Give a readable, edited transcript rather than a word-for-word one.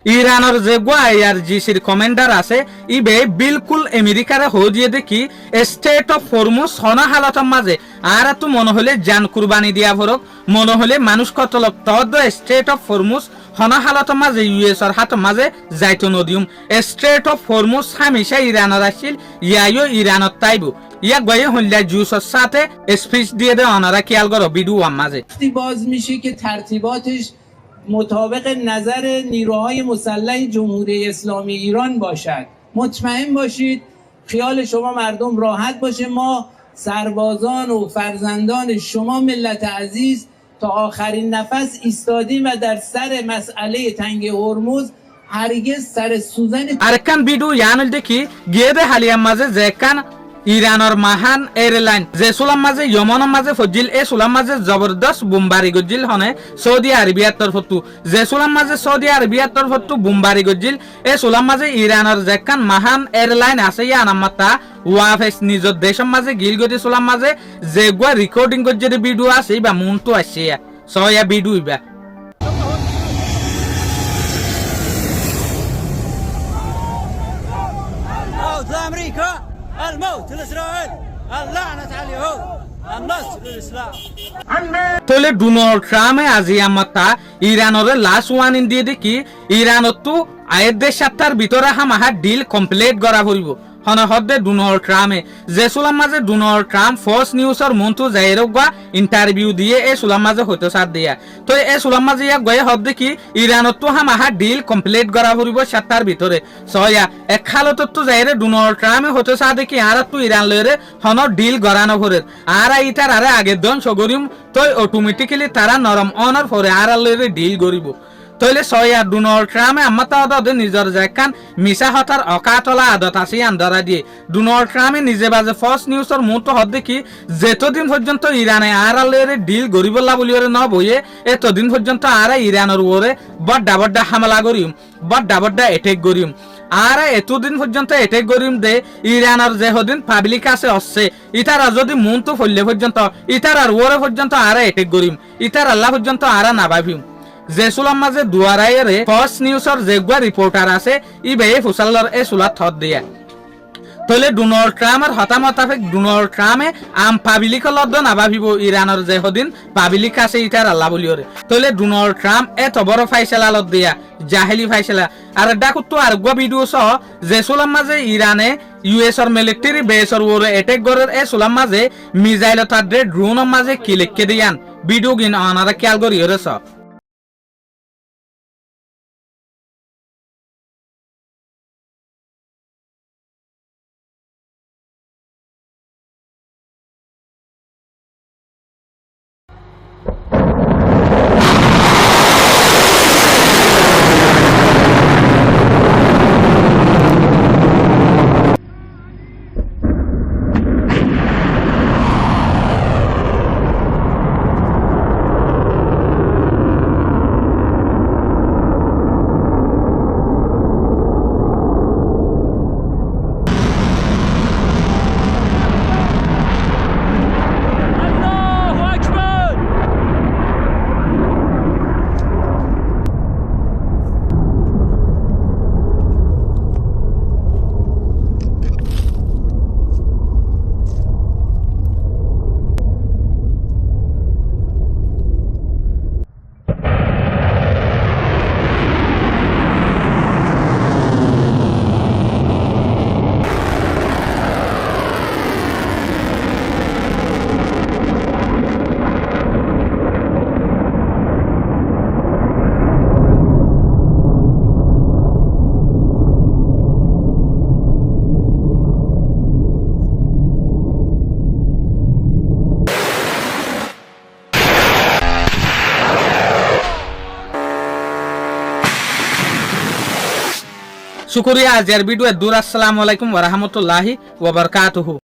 ইরানের যে IRGCর কমান্ডার আছে ইবে বিলকুল আমেরিকারে হজিয়ে দেখি স্টেট অফ হরমুজ হনা হালতের মাঝে আর তো মনে হলে জান কুরবানি দিয়া ভরক মনে হলে মানুষ কতলক তদ স্টেট অফ হরমুজ হনা হালতের মাঝে ইউএসর হাতের মাঝে যাইতো নদিউম স্টেট অফ হরমুজ হামেশা ইরানের আসিল ইয়াইও ইরানত তাইব ইয়া গয়ে হল্লা জুসর সাথে স্পিচ দিয়ে দে অনারা খেয়াল করো ভিডিও মাঝে باز میشه که ترتیباتش مطابق نظر نیروهای مسلح جمهوری اسلامی ایران باشد. مطمئن باشید خیال شما مردم راحت باشه. ما سربازان و فرزندان شما ملت عزیز تا آخرین نفس ایستادیم و در سر مسئله تنگ هرمز هرگز سر سوزن আরেকখান ভিডিও ইয়ানল দেখি গিয়ে দে হালিয়ার মাঝে যেখান ইরানের মাহান এয়ারলাইন যে সুলাম মাঝে ইয়মনের মাঝে ফজিল এ সুলাম মাঝে জবরদস্ত বোমবারি গজিল হনে সৌদি আরবিয়ার তরফতু যে সুলাম মাঝে সৌদি আরবিয়ার তরফতু বোমবারি গজিল এ সুলাম মাঝে ইরানের যেখান মাহান এয়ারলাইন আছে ইয়া নামাতা ওয়াফেস নিজের দেশের মাঝে গিল গতি সুলাম মাঝে যে গুয়া রেকর্ডিং গজির ভিডিও আছে বা মনটো আছে সয়া ভিডিও বা أمريكا الموت لإسرائيل اللعنة على اليهود النصر للإسلام তলে ডোনাল্ড ট্রাম্পে আজি আমাতা ইরানের লাস্ট ওয়ার্নিং দিয়ে দেখি ইরানত তো আয়ের দেশ সপ্তাহের ভিতরে হামাহা ডিল কমপ্লিট করা হইব হনে হদে ডোনাল্ড ট্রাম্পে যে সুলাম মাঝে ডোনাল্ড ট্রাম্প ফক্স নিউজর মন্ত্র জাহিরক বা ইন্টারভিউ দিয়ে এ সুলাম মাঝে হইতে সাথ দিয়া তো এ সুলাম মাঝে ইয়া গয়ে হদ দেখি ইরানত তো হামাহা ডিল কমপ্লিট করা হইব সপ্তাহের ভিতরে সয়া এক খালতত তো জাহিরে ডোনাল্ড ট্রাম্পে হইতে সাথ দেখি আর তো ইরান লয়রে হন ডিল গরানো হরে আর ইটার আরে আগে দন সগরিম তো অটোমেটিক্যালি তারা নরম অনার পরে আর লয়রে ডিল করিব তইলে সয়া ডোনাল্ড ট্রাম্পে আমাতা আদতে নিজের যেখান মিছা হতার অকাতলা আদত আছে আন্দারা দিয়ে ডোনাল্ড ট্রাম্পে নিজে বাজে ফক্স নিউজর মুহূর্ত হদ দেখি যেতদিন পর্যন্ত ইরানে আর আলেরে ডিল গরিবল্লা বলি ওরে ন বইয়ে এতদিন পর্যন্ত আর ইরানের ওরে বড্ডা বড্ডা হামলা করিম বড্ডা বড্ডা এটেক করিম আর এতদিন পর্যন্ত এটেক করিম দে ইরানের যে হদিন পাবলিক আছে অচ্ছে ইতারা যদি মন তো ফললে পর্যন্ত ইতার আর ওরে পর্যন্ত আর এটেক করিম ইতার আল্লাহ পর্যন্ত আর না ভাবিম যে সুলাম মাঝে দুয়ারাইরে ফক্স নিউজর যেগুয়া রিপোর্টার আছে ইবে ফুসাল্লার এ সুলা থত দিয়া তলে ডোনাল্ড ট্রাম্পের হতামতাফিক ডোনাল্ড ট্রাম্পে আম পাবলিক লদ্দ না ভাবিব ইরানের যে হদিন পাবলিক আছে ইটার আল্লাহ বলিওরে তলে ডোনাল্ড ট্রাম্প এত বড় ফাইসলা লদ দিয়া জাহেলি ফাইসলা আর ডাকুতো আর গুয়া ভিডিও সহ যে সুলাম মাঝে ইরানে ইউএসর মিলিটারি বেসর ওরে অ্যাটাক গরের এ সুলাম মাঝে মিসাইল তাদরে ড্রোনের মাঝে কিলিককে দিয়ান ভিডিও গিন আনারা খেয়াল করিওরে সব শুকরিয়া আজকের ভিডিও দূর আসসালামু আলাইকুম ওয়া রাহমাতুল্লাহি ওয়া বারাকাতুহু।